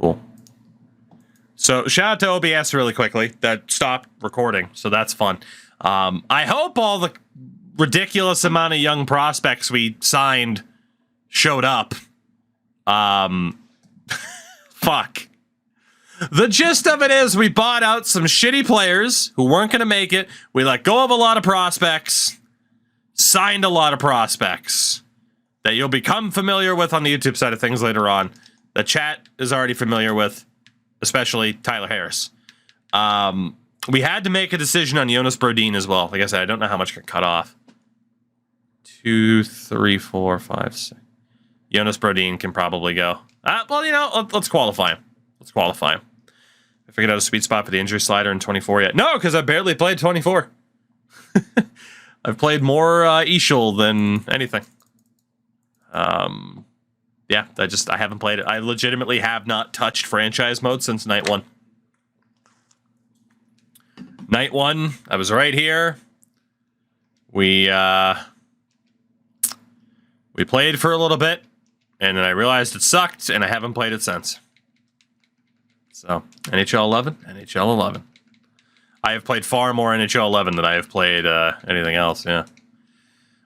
Cool. So shout out to OBS really quickly. That stopped recording, so that's fun. I hope all the ridiculous amount of young prospects we signed showed up. Fuck. The gist of it is we bought out some shitty players who weren't going to make it. We let go of a lot of prospects, signed a lot of prospects that you'll become familiar with on the YouTube side of things later on. The chat is already familiar with, especially Tyler Harris. We had to make a decision on Jonas Brodin as well. Like I said, I don't know how much got cut off. 2, 3, 4, 5, 6. Jonas Brodin can probably go. Well, you know, let's qualify him. Let's qualify him. I figured out a sweet spot for the injury slider in 24 yet. No, because I barely played 24. I've played more Ishul than anything. Yeah, I haven't played it. I legitimately have not touched franchise mode since night 1. Night 1, I was right here. We played for a little bit, and then I realized it sucked, and I haven't played it since. So, NHL 11, NHL 11. I have played far more NHL 11 than I have played anything else, yeah.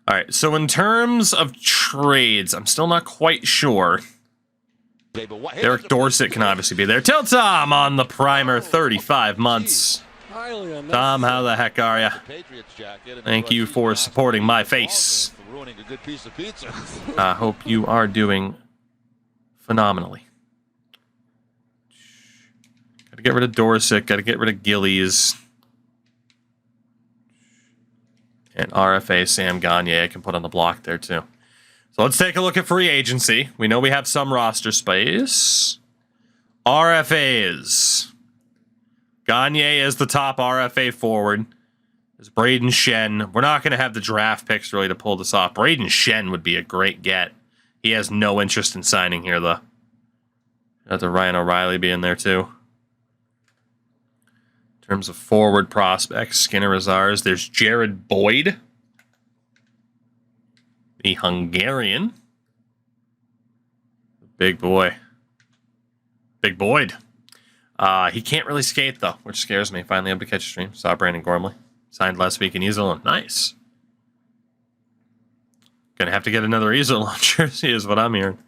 All right, so in terms of trades, I'm still not quite sure. Derek Dorsett can obviously be there. Till Tom on the primer, 35 months. Tom, how the heck are you? Thank you for supporting my face. I hope you are doing phenomenally. Gotta get rid of Dorsett, gotta get rid of Gillies. And RFA Sam Gagne I can put on the block there too. So let's take a look at free agency. We know we have some roster space. RFAs. Gagne is the top RFA forward. There's Braden Shen. We're not going to have the draft picks really to pull this off. Braden Shen would be a great get. He has no interest in signing here, though. Got the Ryan O'Reilly be in there, too. In terms of forward prospects, Skinner is ours. There's Jared Boyd, the Hungarian. Big boy. Big Boyd. He can't really skate, though, which scares me. Finally able to catch a stream. Saw Brandon Gormley. Signed last week in Easel. Nice. Gonna have to get another Easel on jersey is what I'm hearing.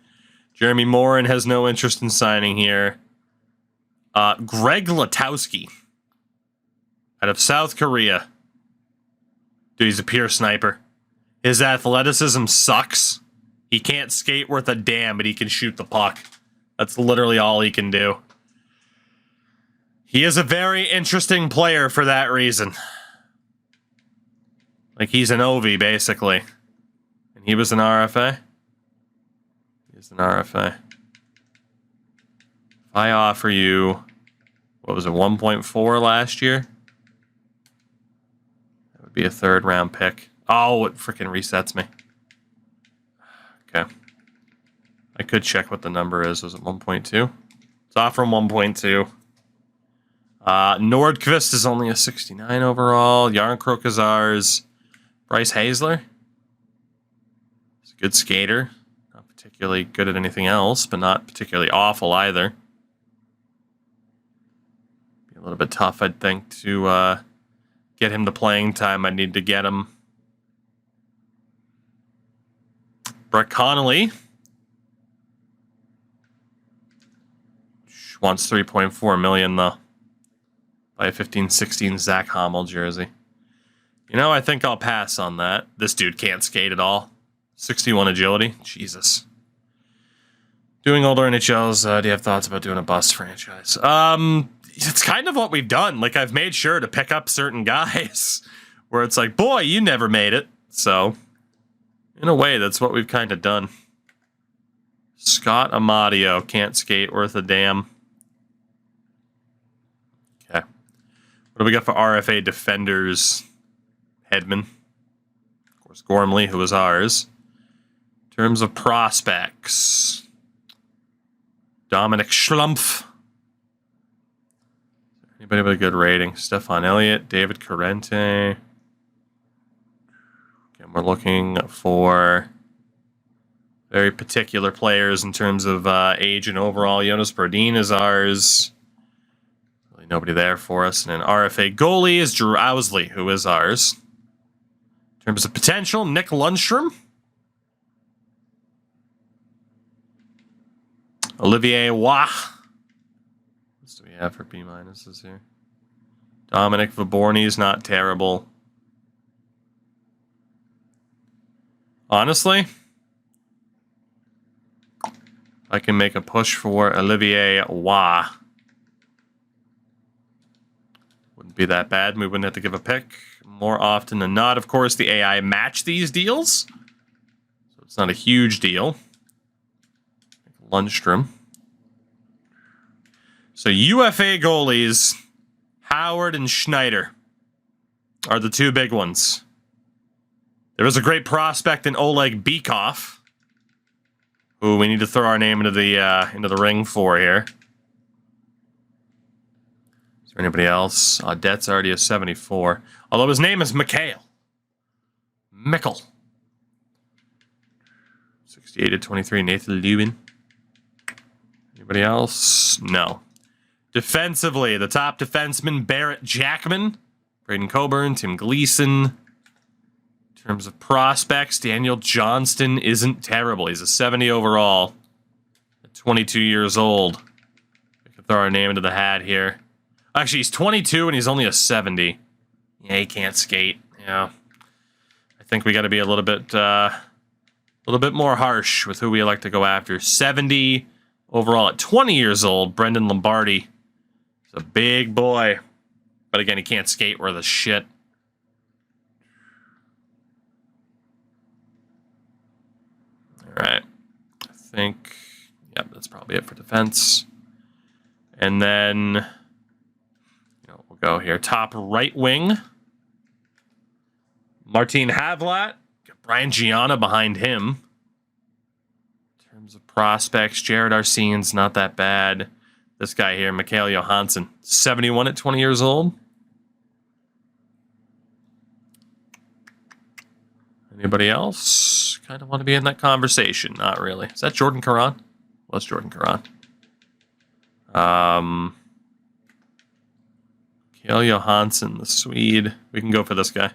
Jeremy Morin has no interest in signing here. Greg Latowski out of South Korea. Dude, he's a pure sniper. His athleticism sucks. He can't skate worth a damn, but he can shoot the puck. That's literally all he can do. He is a very interesting player for that reason. Like, he's an Ovi, basically. And he was an RFA? He's an RFA. If I offer you, what was it, 1.4 last year? That would be a third-round pick. Oh, it freaking resets me. Okay. I could check what the number is. Was it 1.2? Let's offer him 1.2. Nordqvist is only a 69 overall. Yarncrook is ours. Bryce Hazler. He's a good skater. Not particularly good at anything else, but not particularly awful either. Be a little bit tough, I'd think, to get him to playing time. I'd need to get him. Brett Connolly wants $3.4 million, though. By a 15-16 Zach Hommel jersey. You know, I think I'll pass on that. This dude can't skate at all. 61 agility. Jesus. Doing older NHLs, do you have thoughts about doing a bust franchise? It's kind of what we've done. Like, I've made sure to pick up certain guys where it's like, boy, you never made it. So, in a way, that's what we've kind of done. Scott Amadio can't skate worth a damn. What do we got for RFA defenders? Hedman. Of course, Gormley, who was ours. In terms of prospects. Dominic Schlumpf. Anybody with a good rating? Stefan Elliott, David Carente. Okay, we're looking for Very particular players in terms of age and overall. Jonas Brodin is ours. Really nobody there for us. And an RFA goalie is Drew Owsley, who is ours. In terms of potential, Nick Lundstrom. Olivier Waugh. What do we have for B minuses here? Dominic Vaborny is not terrible. Honestly, I can make a push for Olivier Waugh. Wouldn't be that bad. We wouldn't have to give a pick. More often than not, of course, the AI match these deals. So it's not a huge deal. Lundstrom. So UFA goalies, Howard and Schneider are the two big ones. There was a great prospect in Oleg Bykov, who we need to throw our name into the ring for here. Is there anybody else? Audette's already a 74. Although his name is Mikhail. Mikkel. 68-23, Nathan Lubin. Anybody else? No. Defensively, the top defenseman, Barrett Jackman, Braden Coburn, Tim Gleason. In terms of prospects, Daniel Johnston isn't terrible. He's a 70 overall at 22 years old. We can throw our name into the hat here. Actually, he's 22 and he's only a 70. Yeah, he can't skate. Yeah. I think we got to be a little bit more harsh with who we like to go after. 70 overall at 20 years old, Brendan Lombardi. He's a big boy. But again, he can't skate worth a shit. Alright. I think, yep, that's probably it for defense. And then, we'll go here. Top right wing. Martin Havlat. Got Brian Gianna behind him. In terms of prospects, Jared Arsene's not that bad. This guy here, Mikael Johansson, 71 at 20 years old. Anybody else kind of want to be in that conversation? Not really. Is that Jordan Caron? Well, it's Jordan Caron. Mikael Johansson, the Swede. We can go for this guy.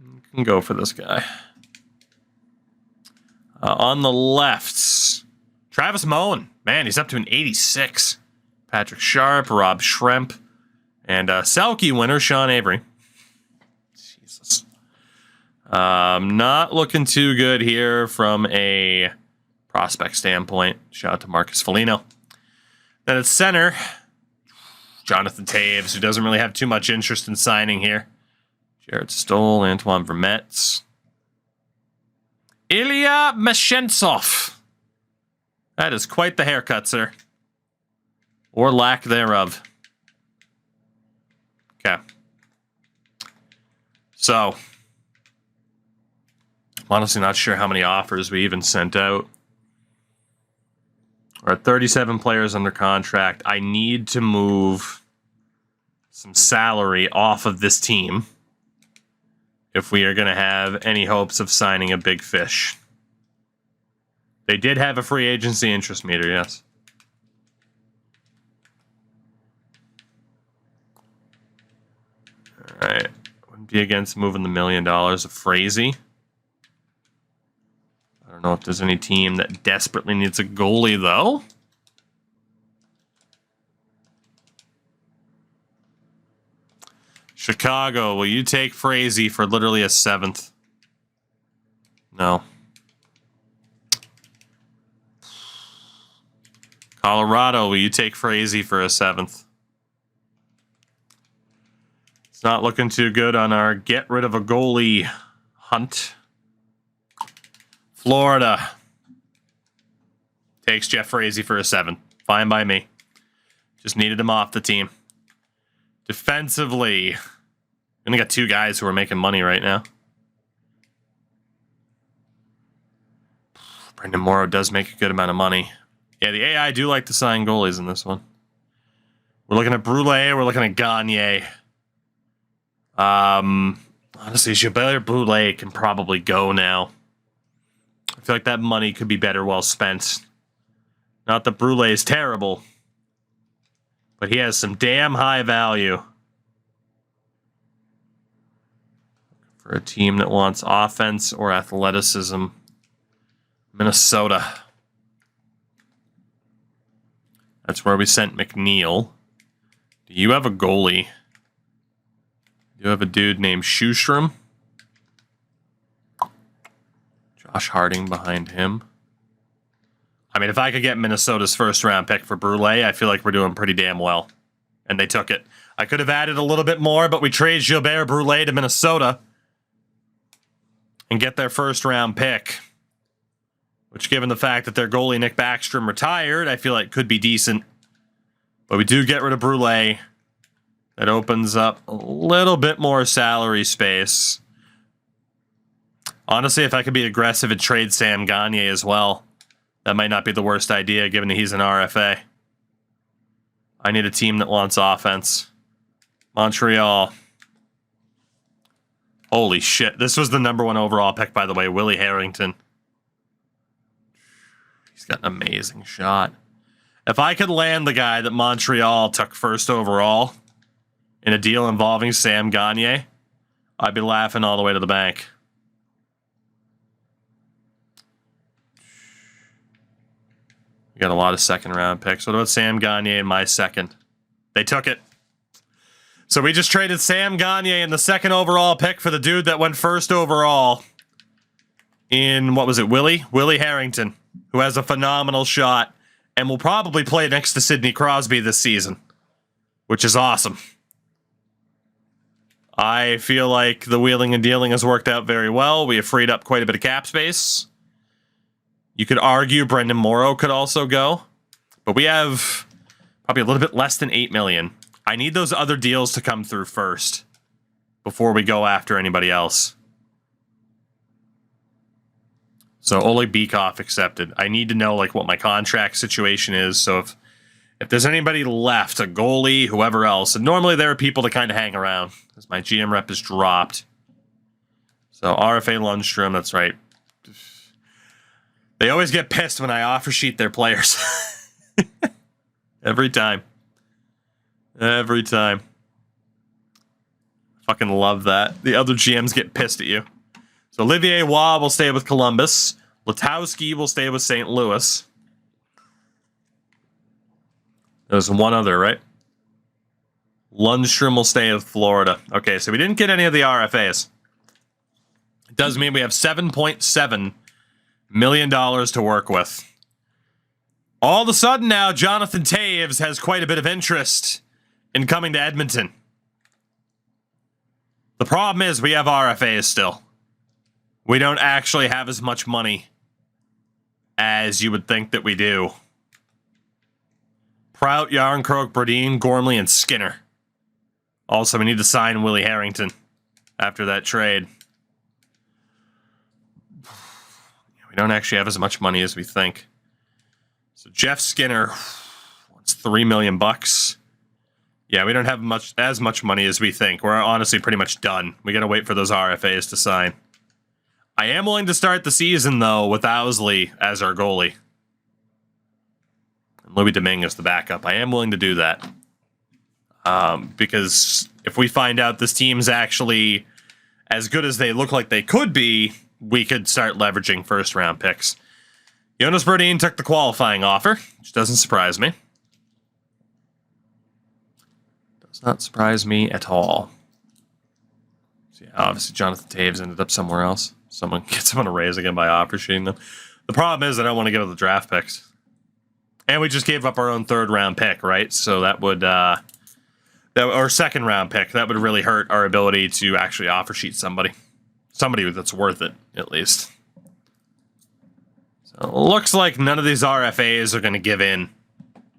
We can go for this guy. On the left, Travis Moen. Man, he's up to an 86. Patrick Sharp, Rob Schremp, and Selke winner, Sean Avery. Jesus. Not looking too good here from a prospect standpoint. Shout out to Marcus Foligno. Then at center, Jonathan Taves, who doesn't really have too much interest in signing here. Jared Stoll, Antoine Vermette. Ilya Mashentsov. That is quite the haircut, sir. Or lack thereof. Okay. So, I'm honestly not sure how many offers we even sent out. We're at 37 players under contract. I need to move some salary off of this team if we are going to have any hopes of signing a big fish. They did have a free agency interest meter, yes. All right. Wouldn't be against moving the $1 million of Frazee. I don't know if there's any team that desperately needs a goalie, though. Chicago, will you take Frazee for literally a 7th? No. Colorado, will you take Frazee for a 7th? It's not looking too good on our get rid of a goalie hunt. Florida takes Jeff Frazee for a 7th. Fine by me. Just needed him off the team. Defensively, we only got 2 guys who are making money right now. Brendan Morrow does make a good amount of money. Yeah, the AI do like to sign goalies in this one. We're looking at Brule. We're looking at Gagne. Honestly, Gilbert Brule can probably go now. I feel like that money could be better well spent. Not that Brule is terrible, but he has some damn high value. For a team that wants offense or athleticism. Minnesota. That's where we sent McNeil. Do you have a goalie? Do you have a dude named Sjustrom? Josh Harding behind him. I mean, if I could get Minnesota's first round pick for Brule, I feel like we're doing pretty damn well. And they took it. I could have added a little bit more, but we trade Gilbert Brule to Minnesota and get their first round pick. Which, given the fact that their goalie Nick Backstrom retired, I feel like could be decent. But we do get rid of Brule. That opens up a little bit more salary space. Honestly, if I could be aggressive and trade Sam Gagner as well, that might not be the worst idea, given that he's an RFA. I need a team that wants offense. Montreal. Holy shit. This was the #1 overall pick, by the way, Willie Harrington. He's got an amazing shot. If I could land the guy that Montreal took first overall in a deal involving Sam Gagner, I'd be laughing all the way to the bank. We got a lot of second-round picks. What about Sam Gagner in my second? They took it. So we just traded Sam Gagner in the second overall pick for the dude that went first overall in, what was it, Willie Harrington, who has a phenomenal shot and will probably play next to Sidney Crosby this season, which is awesome. I feel like the wheeling and dealing has worked out very well. We have freed up quite a bit of cap space. You could argue Brendan Morrow could also go, but we have probably a little bit less than $8 million. I need those other deals to come through first before we go after anybody else. So Ole Beekoff accepted. I need to know like what my contract situation is. So if there's anybody left, a goalie, whoever else, and normally there are people to kind of hang around because my GM rep is dropped. So RFA Lundstrom, that's right. They always get pissed when I offer sheet their players. Every time. Every time. Fucking love that. The other GMs get pissed at you. So Olivier Waugh will stay with Columbus. Letowski will stay with St. Louis. There's one other, right? Lundstrom will stay with Florida. Okay, so we didn't get any of the RFAs. It does mean we have $7.7 million to work with. All of a sudden now, Jonathan Toews has quite a bit of interest in coming to Edmonton. The problem is we have RFAs still. We don't actually have as much money as you would think that we do. Prout, Yarncroke, Brodin, Gormley, and Skinner. Also, we need to sign Willie Harrington after that trade. We don't actually have as much money as we think. So Jeff Skinner wants $3 million. Yeah, we don't have as much money as we think. We're honestly pretty much done. We got to wait for those RFAs to sign. I am willing to start the season, though, with Owsley as our goalie. And Louis Domingue as the backup. I am willing to do that. Because if we find out this team's actually as good as they look like they could be, we could start leveraging first-round picks. Jonas Brodin took the qualifying offer, which doesn't surprise me. Does not surprise me at all. So yeah, obviously Jonathan Toews ended up somewhere else. Someone gets him on a raise again by offer sheeting them. The problem is I don't want to give up the draft picks. And we just gave up our own third-round pick, right? So that would... or second-round pick. That would really hurt our ability to actually offer sheet somebody. Somebody that's worth it, at least. So it looks like none of these RFAs are going to give in,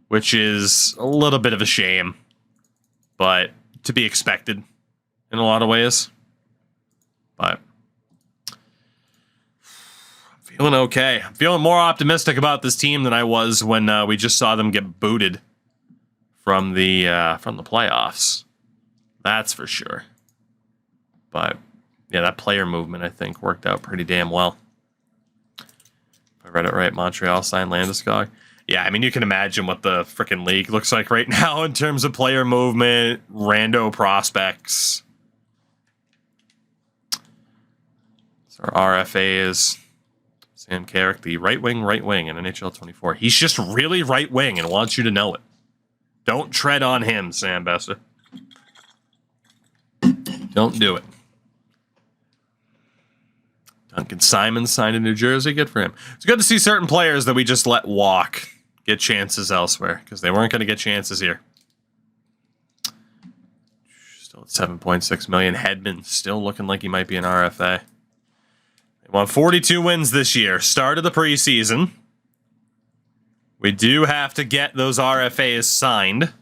which is a little bit of a shame, but to be expected in a lot of ways. But I'm feeling okay. I'm feeling more optimistic about this team than I was when we just saw them get booted from the playoffs. That's for sure. But yeah, that player movement, I think, worked out pretty damn well. I read it right. Montreal signed Landeskog. Yeah, I mean, you can imagine what the freaking league looks like right now in terms of player movement, rando prospects. So our RFA is Sam Carrick, the right wing in NHL 24. He's just really right wing and wants you to know it. Don't tread on him, Sam Besser. Don't do it. Duncan Simon signed in New Jersey. Good for him. It's good to see certain players that we just let walk get chances elsewhere because they weren't going to get chances here. Still at $7.6 million. Hedman still looking like he might be an RFA. They won 42 wins this year. Started the preseason. We do have to get those RFAs signed.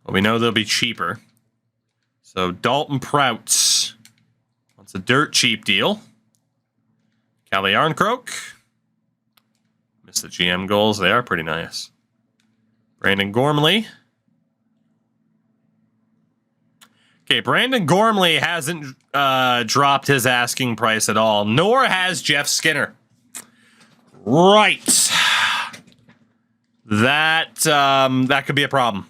Well, we know they'll be cheaper. So Dalton Prout wants a dirt cheap deal. Calle Arncroak. Missed the GM goals. They are pretty nice. Brandon Gormley. Okay, Brandon Gormley hasn't dropped his asking price at all, nor has Jeff Skinner. Right. That could be a problem.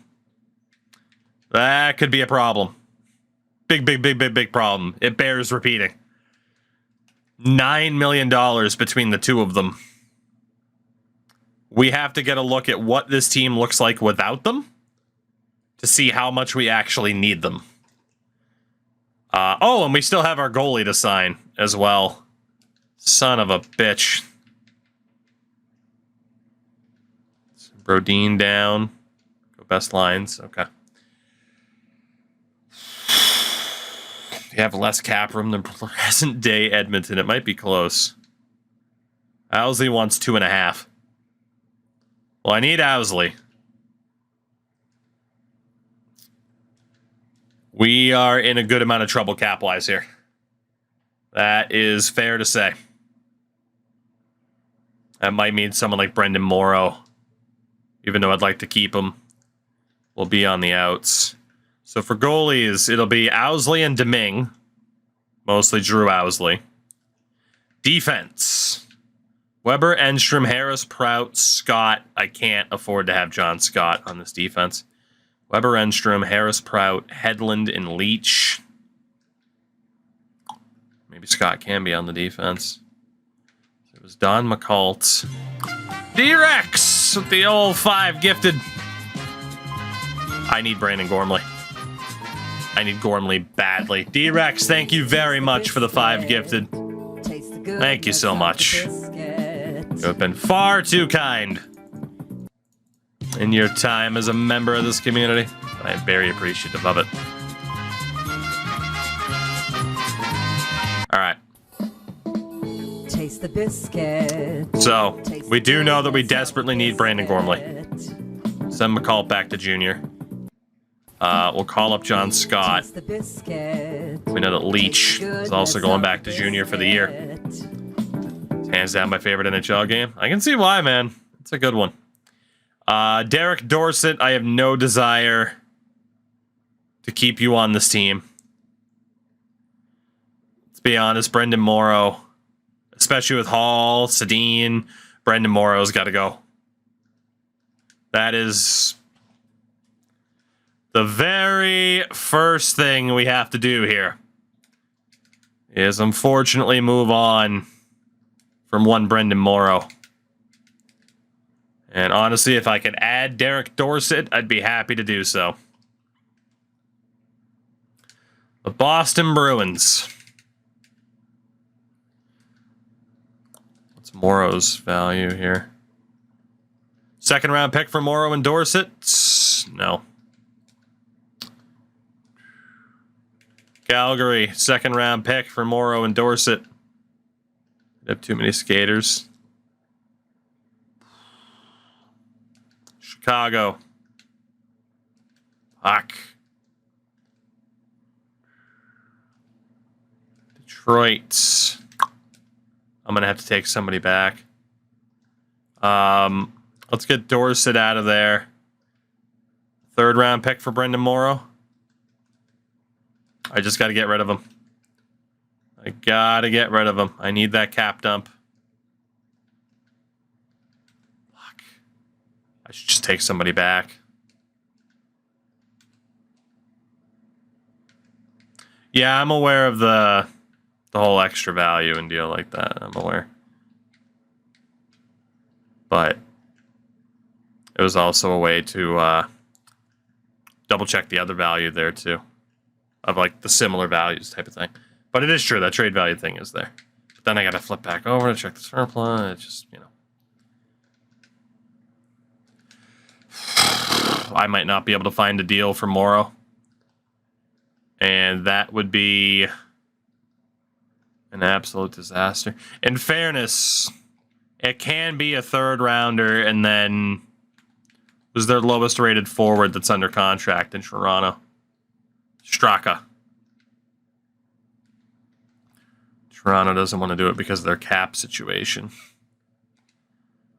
That could be a problem. Big problem. It bears repeating. $9 million between the two of them. We have to get a look at what this team looks like without them to see how much we actually need them. Oh, and we still have our goalie to sign as well. Son of a bitch. Brodin down. Go best lines. Okay. You have less cap room than present day Edmonton. It might be close. Owsley wants 2.5. Well, I need Owsley. We are in a good amount of trouble cap-wise here. That is fair to say. That might mean someone like Brendan Morrow, even though I'd like to keep him, will be on the outs. So for goalies, it'll be Owsley and Deming. Mostly Drew Owsley. Defense. Weber, Enstrom, Harris, Prout, Scott. I can't afford to have John Scott on this defense. Weber, Enstrom, Harris, Prout, Hedlund, and Leach. Maybe Scott can be on the defense. It was Don McCult. D-Rex with the old 5 gifted. I need Brandon Gormley. I need Gormley badly. D-Rex, thank you very much for the 5 gifted. Thank you so much. You have been far too kind in your time as a member of this community. I am very appreciative of it. All right. Taste the biscuit. So, we do know that we desperately need Brandon Gormley. Send McCall back to junior. We'll call up John Scott. We know that Leach is also going back to junior for the year. Hands down my favorite NHL game. I can see why, man. It's a good one. Derek Dorsett, I have no desire to keep you on this team. Let's be honest, Brendan Morrow, especially with Hall, Sedin, Brendan Morrow's got to go. That is the very first thing we have to do here, is unfortunately move on from one Brendan Morrow. And honestly, if I could add Derek Dorsett, I'd be happy to do so. The Boston Bruins. What's Morrow's value here? Second round pick for Morrow and Dorsett? No. Calgary, second round pick for Morrow and Dorsett. They have too many skaters. Chicago. Fuck. Detroit. I'm going to have to take somebody back. Let's get Dorsett out of there. Third round pick for Brendan Morrow. I just got to get rid of him. I got to get rid of him. I need that cap dump. I should just take somebody back. Yeah, I'm aware of the whole extra value and deal like that. I'm aware. But it was also a way to double check the other value there too. Of like the similar values type of thing. But it is true, that trade value thing is there. But then I gotta flip back over to check the surplus. It's just, you know. I might not be able to find a deal for Morrow. And that would be an absolute disaster. In fairness, it can be a third rounder and then was their lowest rated forward that's under contract in Toronto. Straka. Toronto doesn't want to do it because of their cap situation.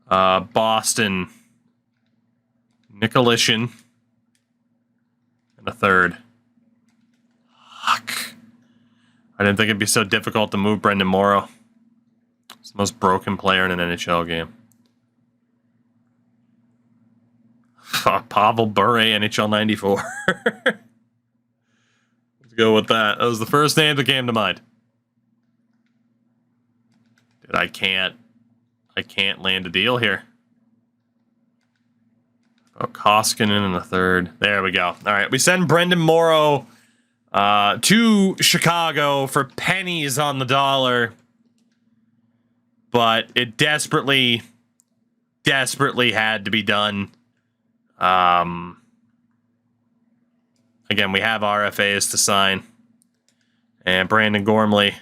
Boston. Nicolishin. And a third. Fuck. I didn't think it'd be so difficult to move Brendan Morrow. He's the most broken player in an NHL game. Pavel Bure, NHL 94. Let's go with that. That was the first name that came to mind. Dude, I can't land a deal here. Oh, Koskinen in the third. There we go. All right, we send Brendan Morrow to Chicago for pennies on the dollar. But it desperately had to be done. Again, we have RFAs to sign. And Brandon Gormley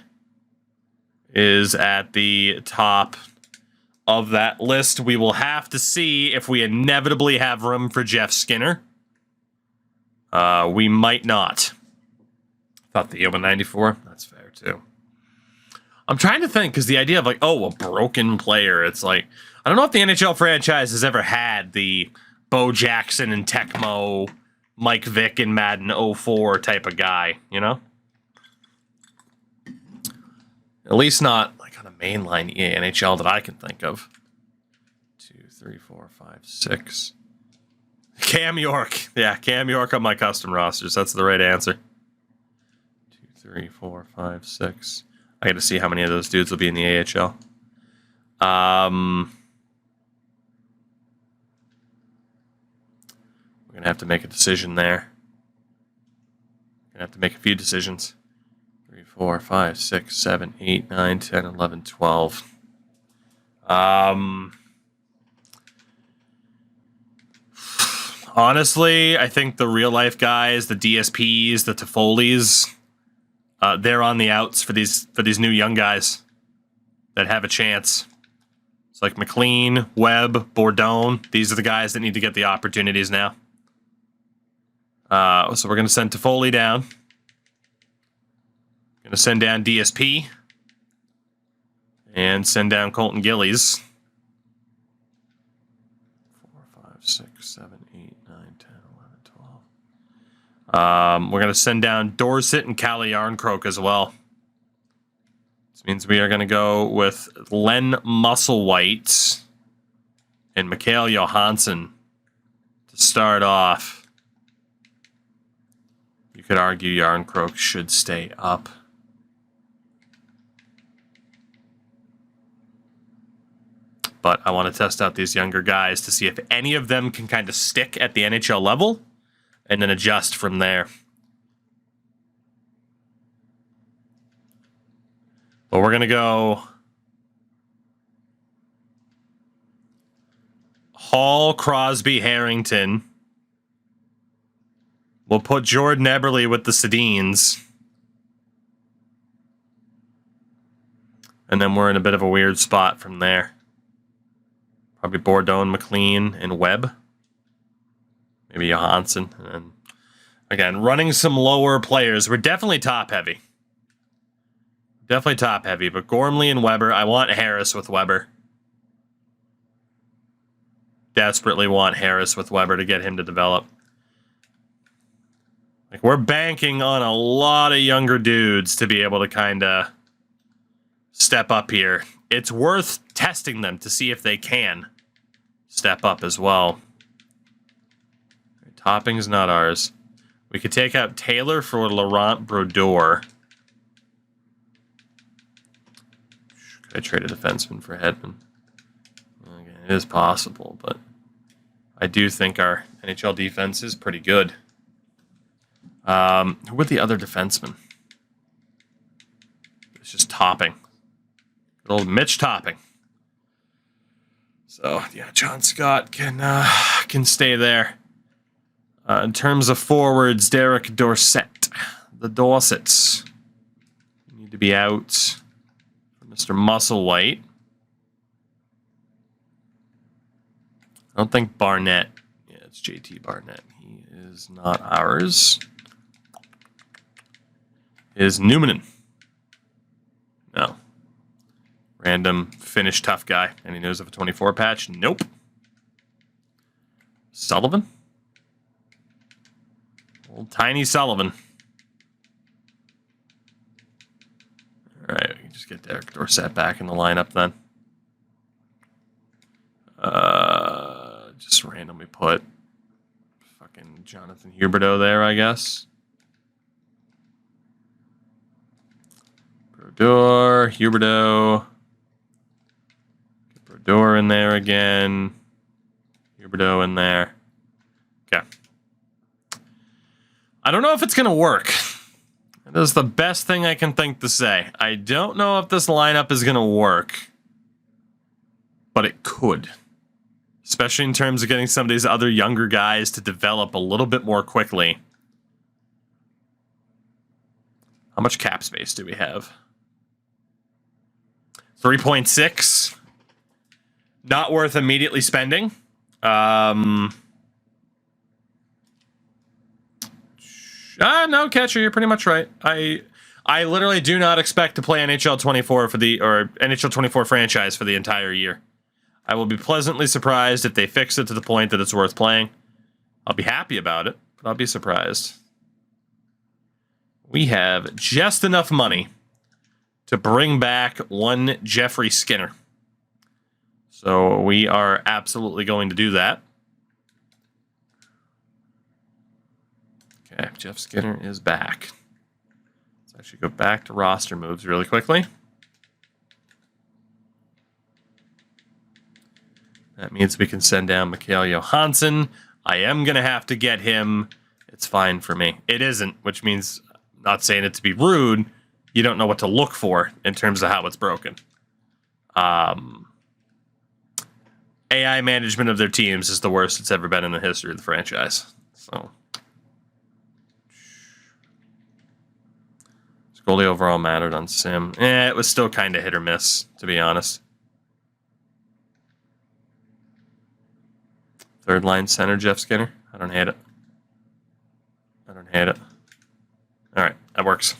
is at the top of that list. We will have to see if we inevitably have room for Jeff Skinner. We might not. Thought the Open 94. That's fair, too. I'm trying to think, because the idea of, like, oh, a broken player, it's like, I don't know if the NHL franchise has ever had the Bo Jackson and Tecmo, Mike Vick and Madden 04 type of guy, you know? At least not, like, on a mainline EA NHL that I can think of. 2, 3, 4, 5, 6. Cam York. Yeah, Cam York on my custom rosters. That's the right answer. 2, 3, 4, 5, 6. I got to see how many of those dudes will be in the AHL. We're going to have to make a decision there. We're going to have to make a few decisions. 3, 4, 5, 6, 7, 8, 9, 10, 11, 12. Honestly, I think the real life guys, the DSPs, the Toffoli's, they're on the outs for these new young guys that have a chance. It's like McLean, Webb, Bourdon. These are the guys that need to get the opportunities now. So we're going to send Toffoli down. Going to send down DSP. And send down Colton Gillies. 4, 5, 6, 7, 8, 9, 10, 11, 12. We're going to send down Dorsett and Calle Yarncroke as well. This means we are going to go with Len Musselwhite and Mikael Johansson to start off. You could argue Yarncroke should stay up. But I want to test out these younger guys to see if any of them can kind of stick at the NHL level and then adjust from there. But we're going to go Hall, Crosby, Harrington. We'll put Jordan Eberle with the Sedins. And then we're in a bit of a weird spot from there. Probably Bourdon, McLean, and Webb. Maybe Johansson. And then, again, running some lower players. We're definitely top-heavy. Definitely top-heavy. But Gormley and Weber. I want Harris with Weber. Desperately want Harris with Weber to get him to develop. Like, we're banking on a lot of younger dudes to be able to kind of step up here. It's worth testing them to see if they can step up as well. Topping's not ours. We could take out Taylor for Laurent Brodeur. Could I trade a defenseman for Hedman? Again, it is possible, but I do think our NHL defense is pretty good. Who were the other defensemen? It's just Topping. Good old Mitch Topping. So, yeah, John Scott can stay there. In terms of forwards, Derek Dorsett. The Dorsets need to be out for Mr. Musselwhite. I don't think Barnett. Yeah, it's JT Barnett. He is not ours. Is Newmanen. No. Random Finnish tough guy. Any news of a 24 patch? Nope. Sullivan? Old tiny Sullivan. Alright, we can just get Derek Dorsett back in the lineup then. Just randomly put fucking Jonathan Huberdeau there, I guess. Brodeur, Huberdeau. Get Brodeur in there again. Huberdeau in there. Okay. I don't know if it's going to work. That is the best thing I can think to say. I don't know if this lineup is going to work. But it could. Especially in terms of getting some of these other younger guys to develop a little bit more quickly. How much cap space do we have? 3.6. Not worth immediately spending. No, Catcher, you're pretty much right. I literally do not expect to play NHL 24 for NHL 24 franchise for the entire year. I will be pleasantly surprised if they fix it to the point that it's worth playing. I'll be happy about it, but I'll be surprised. We have just enough money to bring back one Jeffrey Skinner. So we are absolutely going to do that. Okay, Jeff Skinner is back. Let's actually go back to roster moves really quickly. That means we can send down Mikael Johansson. I am going to have to get him. It's fine for me. It isn't, which means, not saying it to be rude, you don't know what to look for in terms of how it's broken. AI management of their teams is the worst it's ever been in the history of the franchise. So, goalie overall mattered on Sim. It was still kind of hit or miss, to be honest. Third line center, Jeff Skinner. I don't hate it. I don't hate it. All right, that works.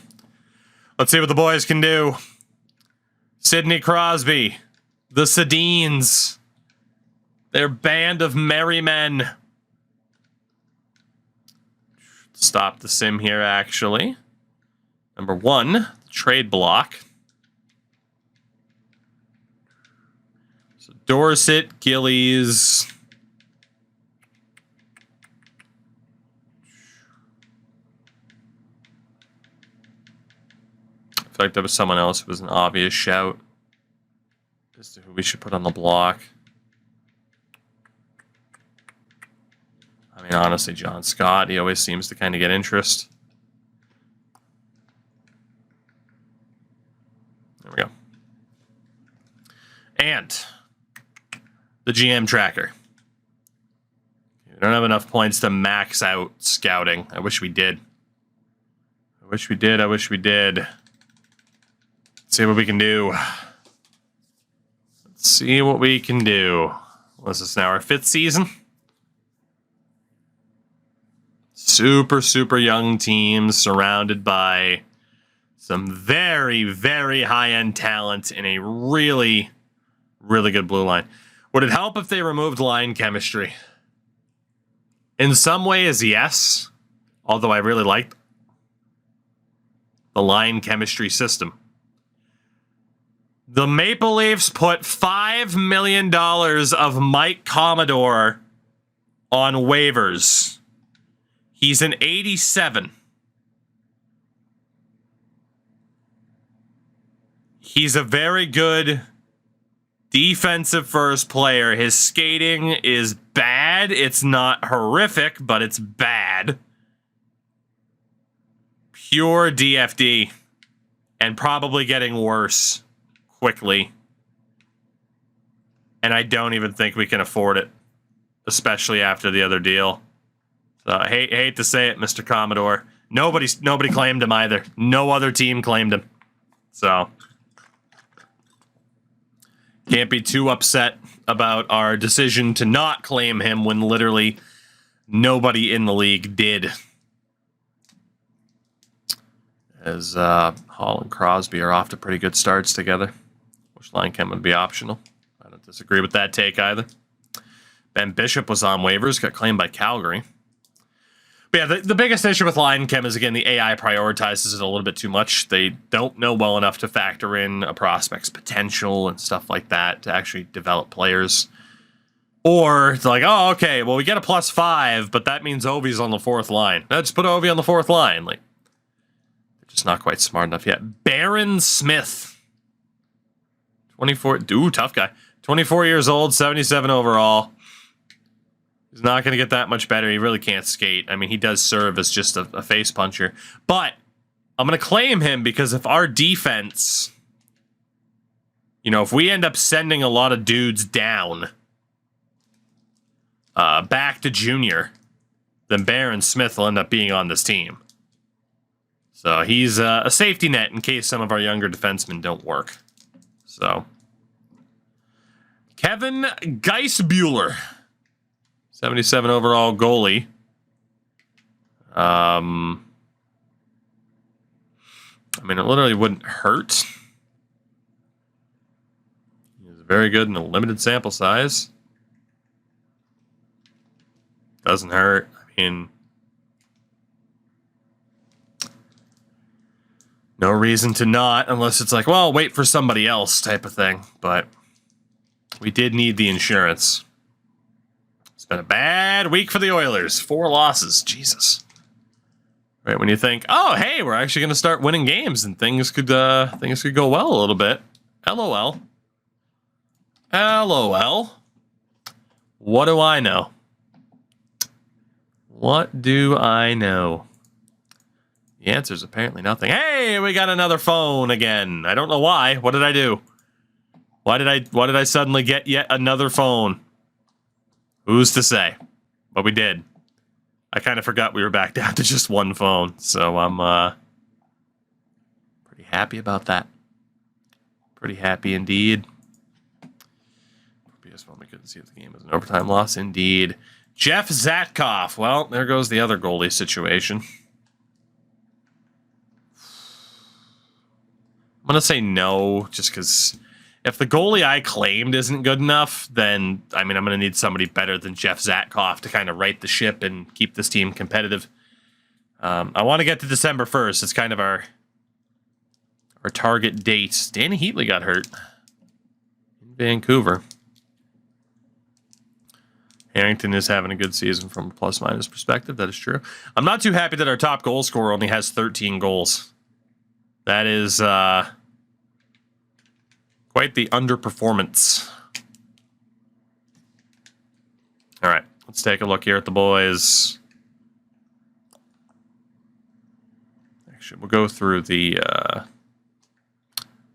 Let's see what the boys can do. Sidney Crosby, the Sedines, their band of merry men. Stop the sim here, actually. Number 1, trade block. So Dorsett, Gillies. I feel like there was someone else who was an obvious shout as to who we should put on the block. I mean, honestly, John Scott, he always seems to kind of get interest. There we go. And the GM tracker. We don't have enough points to max out scouting. I wish we did. I wish we did. Let's see what we can do. Let's see what we can do. Was this now our 5th season? Super, super young teams surrounded by some very, very high-end talent in a really, really good blue line. Would it help if they removed line chemistry? In some ways, yes. Although I really liked the line chemistry system. The Maple Leafs put $5 million of Mike Commodore on waivers He's an 87. He's a very good defensive first player. His skating is bad. It's not horrific, but it's bad. Pure DFD. And probably getting worse quickly. And I don't even think we can afford it. Especially after the other deal. So I hate to say it, Mr. Commodore. Nobody claimed him either. No other team claimed him. So can't be too upset about our decision to not claim him when literally nobody in the league did. As Hall and Crosby are off to pretty good starts together. Wish line chem would be optional. I don't disagree with that take either. Ben Bishop was on waivers, got claimed by Calgary. But yeah, the biggest issue with line chem is, again, the AI prioritizes it a little bit too much. They don't know well enough to factor in a prospect's potential and stuff like that to actually develop players. Or it's like, oh, okay, well, we get a +5, but that means Ovi's on the 4th line. Let's put Ovi on the 4th line. Like, they're just not quite smart enough yet. Baron Smith. 24, tough guy. 24 years old, 77 overall. He's not going to get that much better. He really can't skate. I mean, he does serve as just a face puncher. But I'm going to claim him because if our defense, if we end up sending a lot of dudes down back to junior, then Baron Smith will end up being on this team. So he's a safety net in case some of our younger defensemen don't work. So Kevin Geisbuehler. 77 overall goalie. I mean, it literally wouldn't hurt. He's very good in a limited sample size. Doesn't hurt. I mean, no reason to not, unless it's like, well, wait for somebody else type of thing. But we did need the insurance. Been a bad week for the Oilers. 4 losses. Jesus. Right when you think, oh, hey, we're actually going to start winning games and things could go well a little bit. LOL. LOL. What do I know? What do I know? The answer is apparently nothing. Hey, we got another phone again. I don't know why. What did I do? Why did I suddenly get yet another phone? Who's to say? But we did. I kind of forgot we were back down to just one phone, so I'm pretty happy about that. Pretty happy indeed. PS1, we couldn't see if the game was an overtime loss. Indeed. Jeff Zatkoff. Well, there goes the other goalie situation. I'm going to say no, just because if the goalie I claimed isn't good enough, then, I mean, I'm going to need somebody better than Jeff Zatkoff to kind of right the ship and keep this team competitive. I want to get to December 1st. It's kind of our target date. Danny Heatley got hurt in Vancouver. Harrington is having a good season from a plus-minus perspective. That is true. I'm not too happy that our top goal scorer only has 13 goals. That is quite the underperformance. All right, let's take a look here at the boys. Actually, we'll go through the,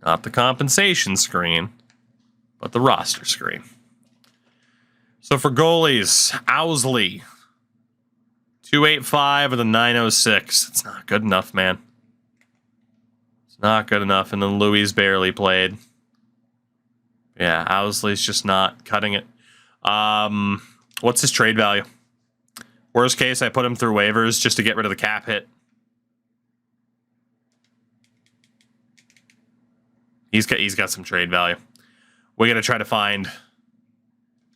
not the compensation screen, but the roster screen. So for goalies, Owsley, 285 with a 906. It's not good enough, man. It's not good enough. And then Louis barely played. Yeah, Owsley's just not cutting it. What's his trade value? Worst case, I put him through waivers just to get rid of the cap hit. He's got some trade value. We got to try to find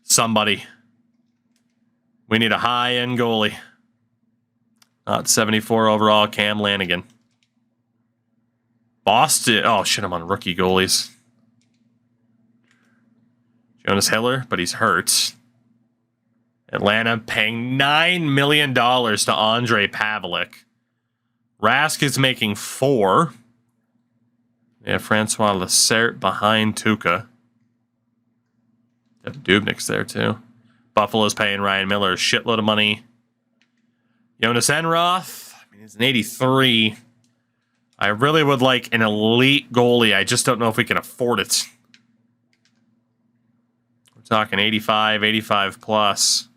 somebody. We need a high-end goalie. Not 74 overall, Cam Lanigan. Boston. Oh, shit, I'm on rookie goalies. Jonas Hiller, but he's hurt. Atlanta paying $9 million to Andre Pavlik. Rask is making 4. Yeah, Francois Lacerte behind Tuca. Dubnik's there too. Buffalo's paying Ryan Miller a shitload of money. Jonas Enroth, I mean, he's an 83. I really would like an elite goalie. I just don't know if we can afford it. We're talking 85 plus.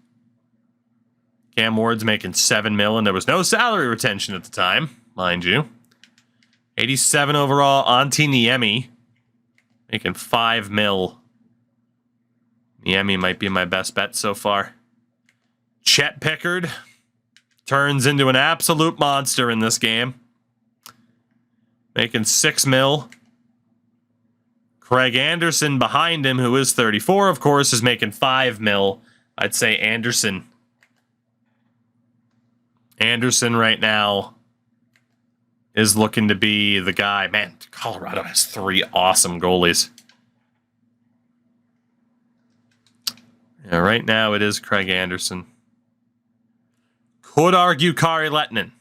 Cam Ward's making $7 million. There was no salary retention at the time, mind you. 87 overall. Antti Niemi making $5 million. Niemi might be my best bet so far. Chet Pickard turns into an absolute monster in this game. Making $6 million. Craig Anderson behind him, who is 34, of course, is making $5 million. I'd say Anderson. Anderson right now is looking to be the guy. Man, Colorado has 3 awesome goalies. Yeah, right now it is Craig Anderson. Could argue Kari Lehtinen.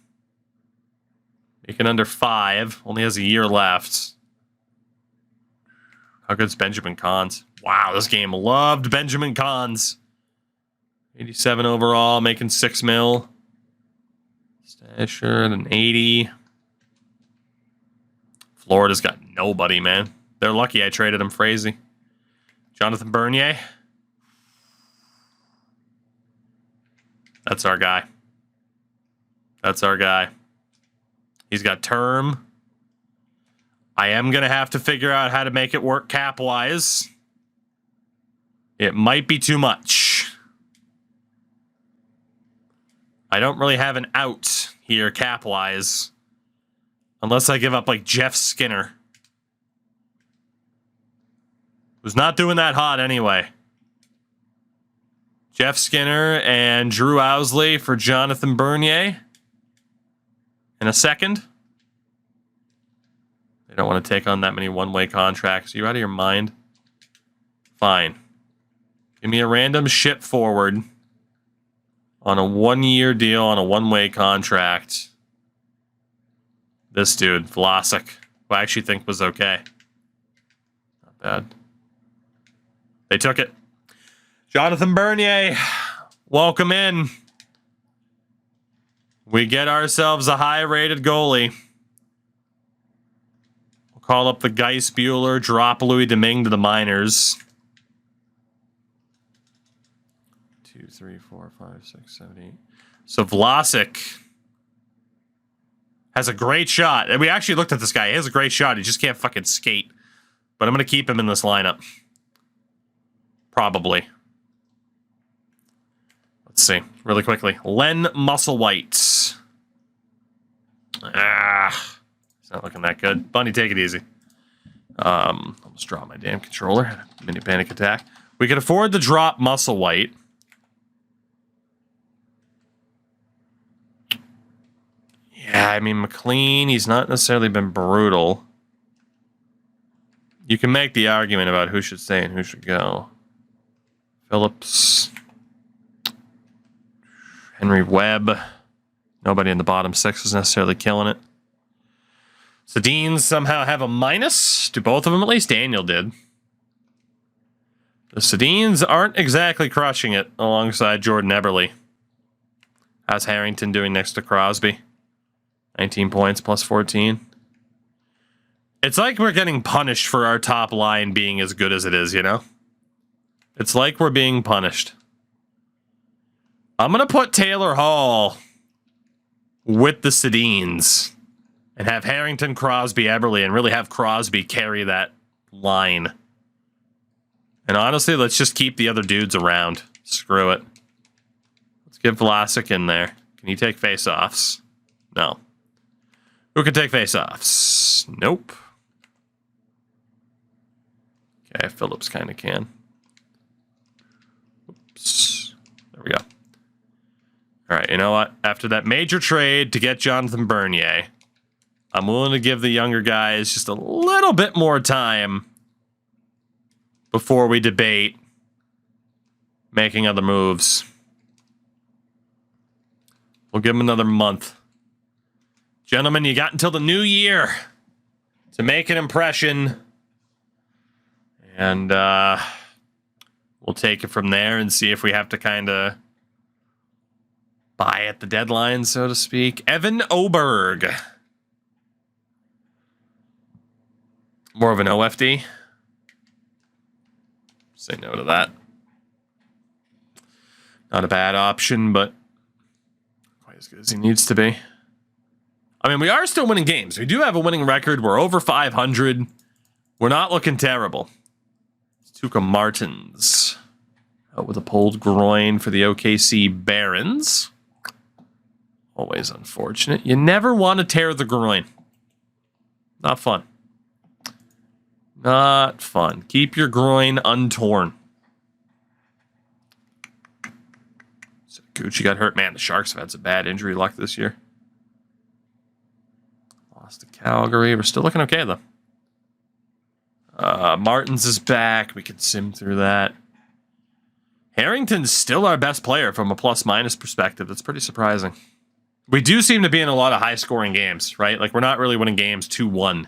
Making under 5. Only has a year left. How good's Benjamin Cons? Wow, this game loved Benjamin Cons. 87 overall, making $6 million. Stasher at an 80. Florida's got nobody, man. They're lucky I traded him Frazee. Jonathan Bernier. That's our guy. That's our guy. He's got term. I am going to have to figure out how to make it work cap-wise. It might be too much. I don't really have an out here cap-wise. Unless I give up like Jeff Skinner. Who's not doing that hot anyway. Jeff Skinner and Drew Owsley for Jonathan Bernier. In a second. They don't want to take on that many one-way contracts. Are you out of your mind? Fine. Give me a random shit forward on a 1-year deal on a one-way contract. This dude, Vlasic, who I actually think was okay. Not bad. They took it. Jonathan Bernier, welcome in. We get ourselves a high-rated goalie. We'll call up the Geis Bueller, drop Louis Domingue to the minors. 2, 3, 4, 5, 6, 7, 8. So Vlasic has a great shot. And we actually looked at this guy. He has a great shot. He just can't fucking skate. But I'm going to keep him in this lineup. Probably. Let's see. Really quickly. Len Musselwhite. It's not looking that good. Bunny, take it easy. Almost dropped my damn controller. Had a mini panic attack. We can afford to drop Musselwhite. Yeah, I mean, McLean, he's not necessarily been brutal. You can make the argument about who should stay and who should go. Phillips. Henry Webb. Nobody in the bottom 6 is necessarily killing it. Sedins somehow have a minus. Do both of them at least? Daniel did. The Sedins aren't exactly crushing it alongside Jordan Eberle. How's Harrington doing next to Crosby? 19 points plus 14. It's like we're getting punished for our top line being as good as it is, you know? It's like we're being punished. I'm going to put Taylor Hall with the Sedins and have Harrington, Crosby, Eberle, and really have Crosby carry that line. And honestly, let's just keep the other dudes around. Screw it. Let's get Vlasic in there. Can he take face-offs? No. Who can take face-offs? Nope. Okay, Phillips kind of can. Oops. There we go. All right, you know what? After that major trade to get Jonathan Bernier, I'm willing to give the younger guys just a little bit more time before we debate making other moves. We'll give him another month. Gentlemen, you got until the new year to make an impression. And we'll take it from there and see if we have to kind of buy at the deadline, so to speak. Evan Oberg. More of an OFD. Say no to that. Not a bad option, but quite as good as he needs to be. I mean, we are still winning games. We do have a winning record. We're over 500. We're not looking terrible. Tuukka Martins out with a pulled groin for the OKC Barons. Always unfortunate. You never want to tear the groin. Not fun. Not fun. Keep your groin untorn. So Gucci got hurt. Man, the Sharks have had some bad injury luck this year. Lost to Calgary. We're still looking okay, though. Martins is back. We can sim through that. Harrington's still our best player from a plus-minus perspective. That's pretty surprising. We do seem to be in a lot of high-scoring games, right? Like, we're not really winning games 2-1.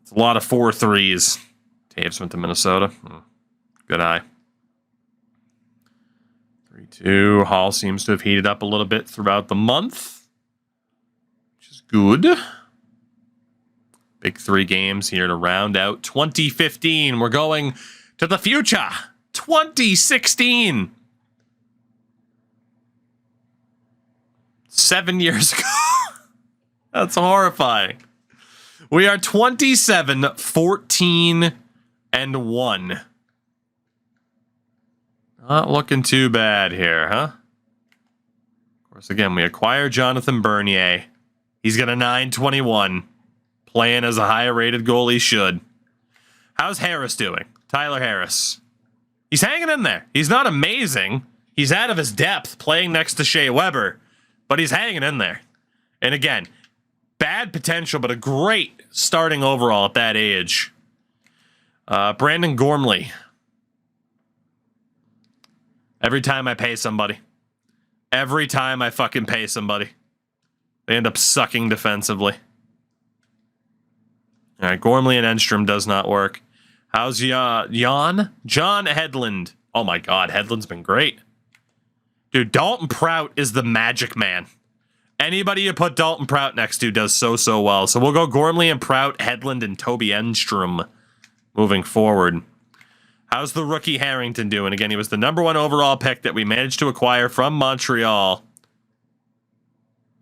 It's a lot of 4-3s. Taves went to Minnesota. Good eye. 3-2. Hall seems to have heated up a little bit throughout the month, which is good. Big 3 games here to round out 2015. We're going to the future. 2016. 7 years ago. That's horrifying. We are 27, 14, and 1. Not looking too bad here, huh? Of course, again, we acquire Jonathan Bernier. He's got a 921. Playing as a higher rated goalie should. How's Harris doing? Tyler Harris. He's hanging in there. He's not amazing. He's out of his depth playing next to Shea Weber, but he's hanging in there. And again, bad potential, but a great starting overall at that age. Brandon Gormley. Every time I pay somebody. Every time I fucking pay somebody. They end up sucking defensively. All right, Gormley and Enstrom does not work. How's John Hedlund? Oh my God, Hedlund's been great. Dude, Dalton Prout is the magic man. Anybody you put Dalton Prout next to does so well. So we'll go Gormley and Prout, Hedlund, and Toby Enstrom moving forward. How's the rookie Harrington doing? Again, he was the #1 overall pick that we managed to acquire from Montreal.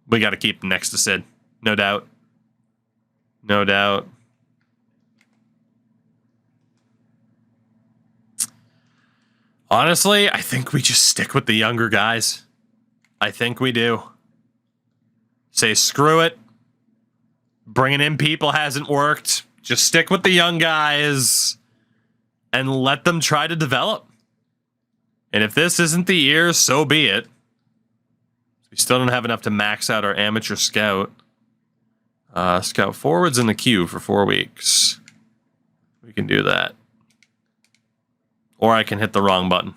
We got to keep him next to Sid. No doubt. No doubt. Honestly, I think we just stick with the younger guys. I think we do. Say screw it. Bringing in people hasn't worked. Just stick with the young guys and let them try to develop. And if this isn't the year, so be it. We still don't have enough to max out our amateur scout. Scout forwards in the queue for 4 weeks. We can do that. Or I can hit the wrong button.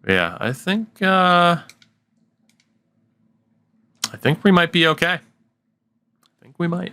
Yeah, I think we might be okay. I think we might.